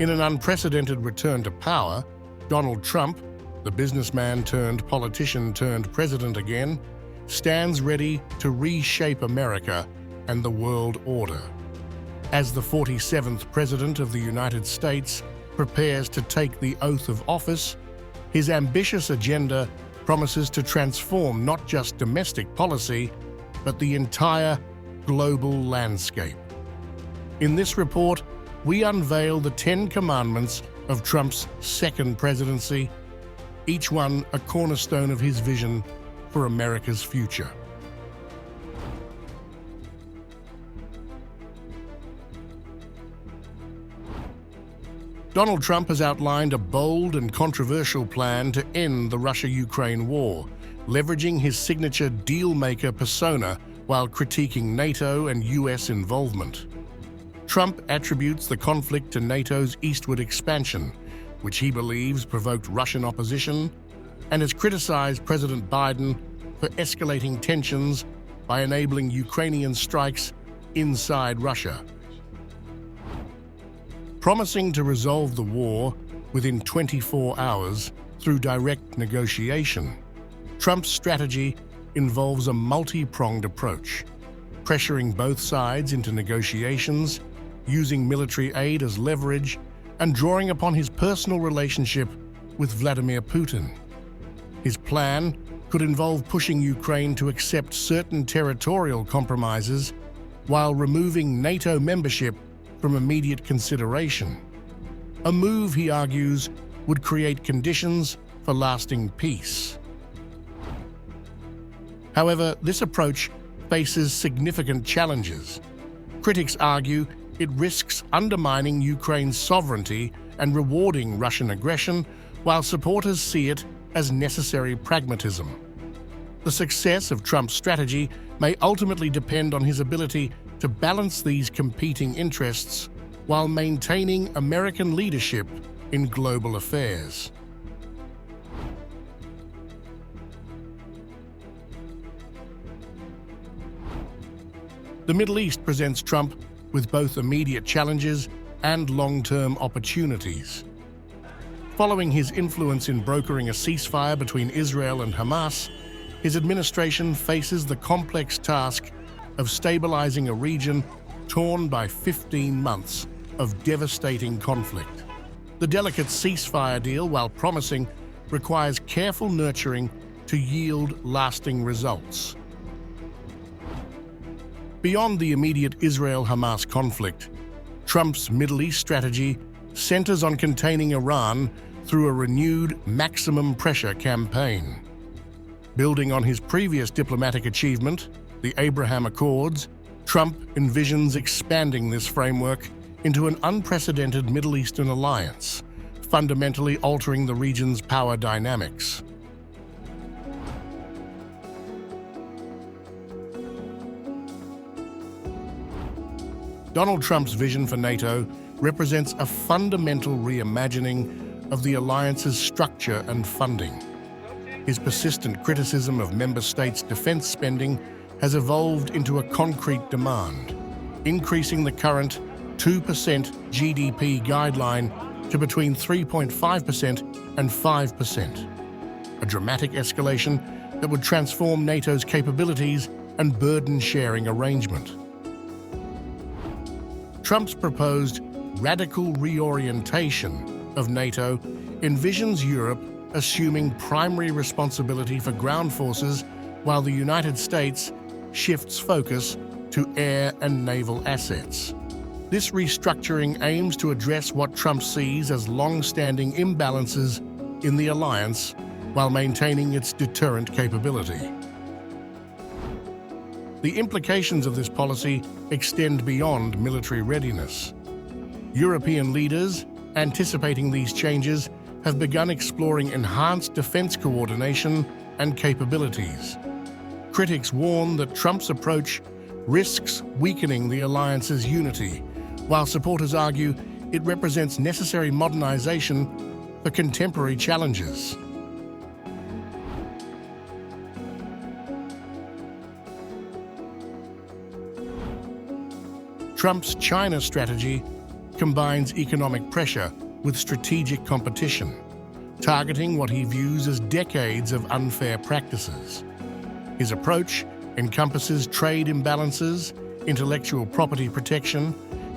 In an unprecedented return to power, Donald Trump, the businessman turned politician turned president again, stands ready to reshape America and the world order. As the 47th President of the United States prepares to take the oath of office, his ambitious agenda promises to transform not just domestic policy, but the entire global landscape. In this report, we unveil the 10 commandments of Trump's second presidency, each one a cornerstone of his vision for America's future. Donald Trump has outlined a bold and controversial plan to end the Russia-Ukraine war, leveraging his signature deal-maker persona while critiquing NATO and U.S. involvement. Trump attributes the conflict to NATO's eastward expansion, which he believes provoked Russian opposition, and has criticized President Biden for escalating tensions by enabling Ukrainian strikes inside Russia. Promising to resolve the war within 24 hours through direct negotiation, Trump's strategy involves a multi-pronged approach, pressuring both sides into negotiations, using military aid as leverage, and drawing upon his personal relationship with Vladimir Putin. His plan could involve pushing Ukraine to accept certain territorial compromises while removing NATO membership from immediate consideration. A move, he argues, would create conditions for lasting peace. However, this approach faces significant challenges. Critics argue it risks undermining Ukraine's sovereignty and rewarding Russian aggression, while supporters see it as necessary pragmatism. The success of Trump's strategy may ultimately depend on his ability to balance these competing interests while maintaining American leadership in global affairs. The Middle East presents Trump with both immediate challenges and long-term opportunities. Following his influence in brokering a ceasefire between Israel and Hamas, his administration faces the complex task of stabilizing a region torn by 15 months of devastating conflict. The delicate ceasefire deal, while promising, requires careful nurturing to yield lasting results. Beyond the immediate Israel-Hamas conflict, Trump's Middle East strategy centers on containing Iran through a renewed maximum pressure campaign. Building on his previous diplomatic achievement, the Abraham Accords, Trump envisions expanding this framework into an unprecedented Middle Eastern alliance, fundamentally altering the region's power dynamics. Donald Trump's vision for NATO represents a fundamental reimagining of the alliance's structure and funding. His persistent criticism of member states' defense spending has evolved into a concrete demand, increasing the current 2% GDP guideline to between 3.5% and 5%, a dramatic escalation that would transform NATO's capabilities and burden-sharing arrangement. Trump's proposed radical reorientation of NATO envisions Europe assuming primary responsibility for ground forces while the United States shifts focus to air and naval assets. This restructuring aims to address what Trump sees as long-standing imbalances in the alliance while maintaining its deterrent capability. The implications of this policy extend beyond military readiness. European leaders, anticipating these changes, have begun exploring enhanced defense coordination and capabilities. Critics warn that Trump's approach risks weakening the alliance's unity, while supporters argue it represents necessary modernization for contemporary challenges. Trump's China strategy combines economic pressure with strategic competition, targeting what he views as decades of unfair practices. His approach encompasses trade imbalances, intellectual property protection,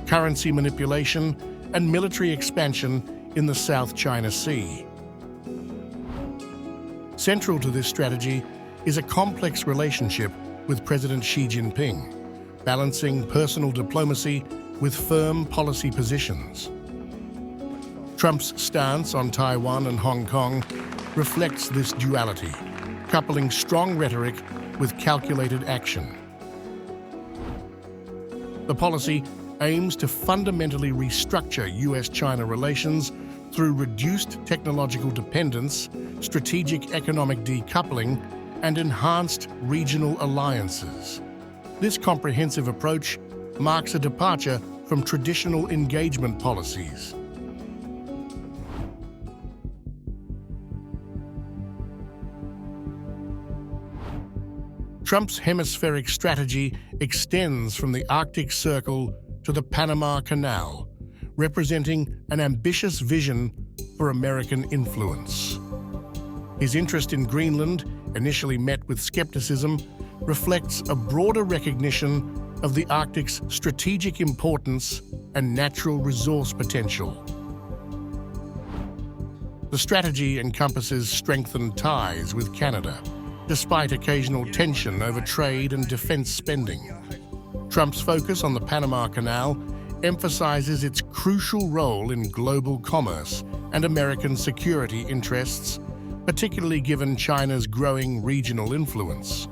currency manipulation, and military expansion in the South China Sea. Central to this strategy is a complex relationship with President Xi Jinping, balancing personal diplomacy with firm policy positions. Trump's stance on Taiwan and Hong Kong reflects this duality, coupling strong rhetoric with calculated action. The policy aims to fundamentally restructure U.S. China relations through reduced technological dependence, strategic economic decoupling, and enhanced regional alliances. This comprehensive approach marks a departure from traditional engagement policies. Trump's hemispheric strategy extends from the Arctic Circle to the Panama Canal, representing an ambitious vision for American influence. His interest in Greenland, initially met with skepticism, reflects a broader recognition of the Arctic's strategic importance and natural resource potential. The strategy encompasses strengthened ties with Canada, despite occasional tension over trade and defense spending. Trump's focus on the Panama Canal emphasizes its crucial role in global commerce and American security interests, particularly given China's growing regional influence.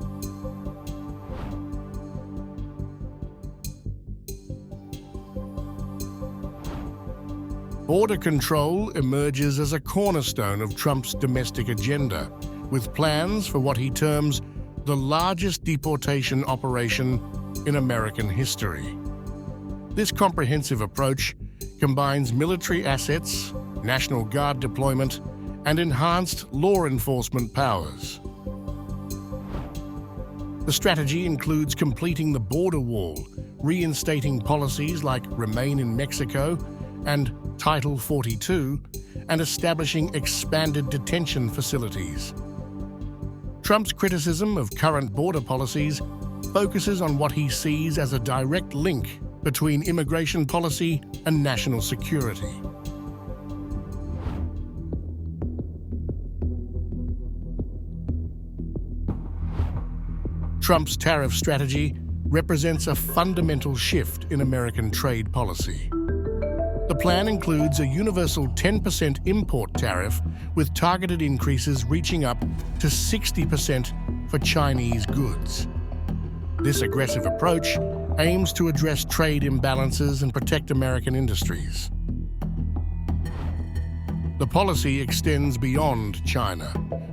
Border control emerges as a cornerstone of Trump's domestic agenda, with plans for what he terms the largest deportation operation in American history. This comprehensive approach combines military assets, National Guard deployment, and enhanced law enforcement powers. The strategy includes completing the border wall, reinstating policies like Remain in Mexico and Title 42, and establishing expanded detention facilities. Trump's criticism of current border policies focuses on what he sees as a direct link between immigration policy and national security. Trump's tariff strategy represents a fundamental shift in American trade policy. The plan includes a universal 10% import tariff with targeted increases reaching up to 60% for Chinese goods. This aggressive approach aims to address trade imbalances and protect American industries. The policy extends beyond China,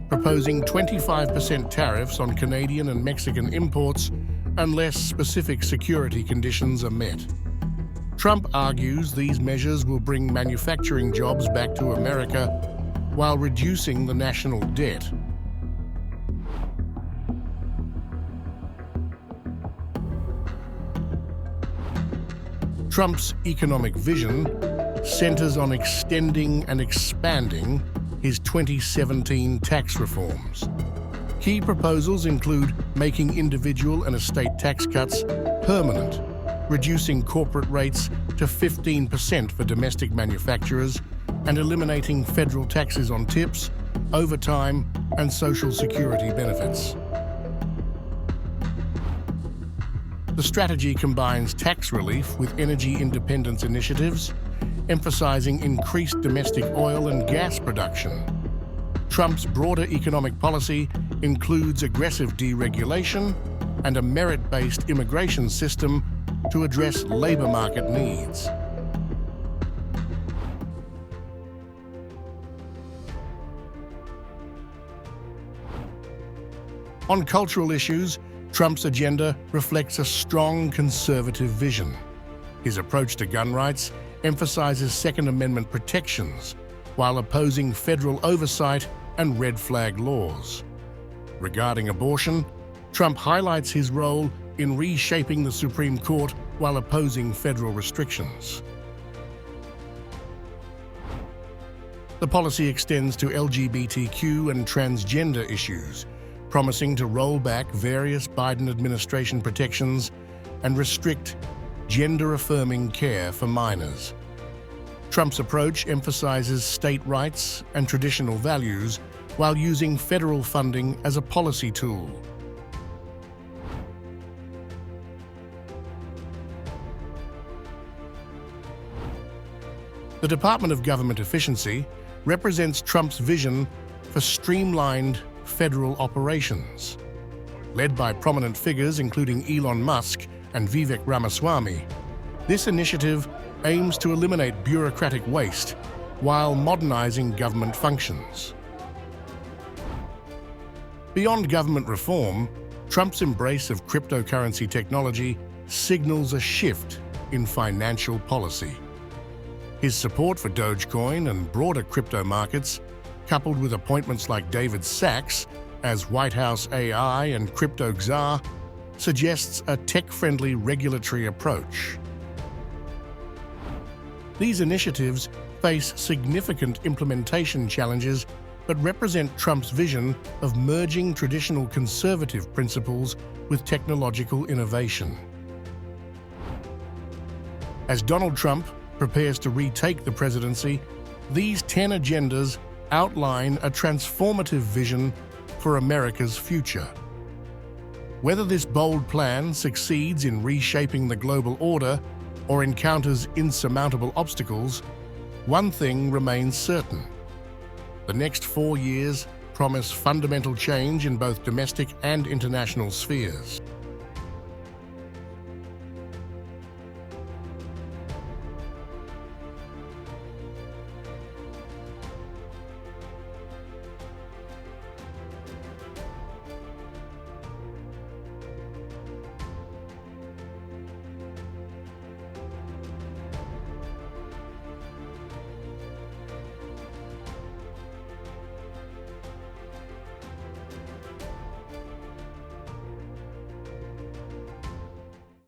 proposing 25% tariffs on Canadian and Mexican imports unless specific security conditions are met. Trump argues these measures will bring manufacturing jobs back to America while reducing the national debt. Trump's economic vision centers on extending and expanding his 2017 tax reforms. Key proposals include making individual and estate tax cuts permanent, reducing corporate rates to 15% for domestic manufacturers, and eliminating federal taxes on tips, overtime, and Social Security benefits. The strategy combines tax relief with energy independence initiatives, emphasizing increased domestic oil and gas production. Trump's broader economic policy includes aggressive deregulation and a merit-based immigration system to address labor market needs. On cultural issues, Trump's agenda reflects a strong conservative vision. His approach to gun rights emphasizes Second Amendment protections while opposing federal oversight and red flag laws. Regarding abortion, Trump highlights his role in reshaping the Supreme Court while opposing federal restrictions. The policy extends to LGBTQ and transgender issues, promising to roll back various Biden administration protections and restrict gender-affirming care for minors. Trump's approach emphasizes state rights and traditional values while using federal funding as a policy tool. The Department of Government Efficiency represents Trump's vision for streamlined federal operations. Led by prominent figures including Elon Musk and Vivek Ramaswamy, this initiative aims to eliminate bureaucratic waste while modernizing government functions. Beyond government reform, Trump's embrace of cryptocurrency technology signals a shift in financial policy. His support for Dogecoin and broader crypto markets, coupled with appointments like David Sachs as White House AI and crypto czar, suggests a tech-friendly regulatory approach. These initiatives face significant implementation challenges but represent Trump's vision of merging traditional conservative principles with technological innovation. As Donald Trump prepares to retake the presidency, these 10 agendas outline a transformative vision for America's future. Whether this bold plan succeeds in reshaping the global order or encounters insurmountable obstacles, one thing remains certain. The next 4 years promise fundamental change in both domestic and international spheres.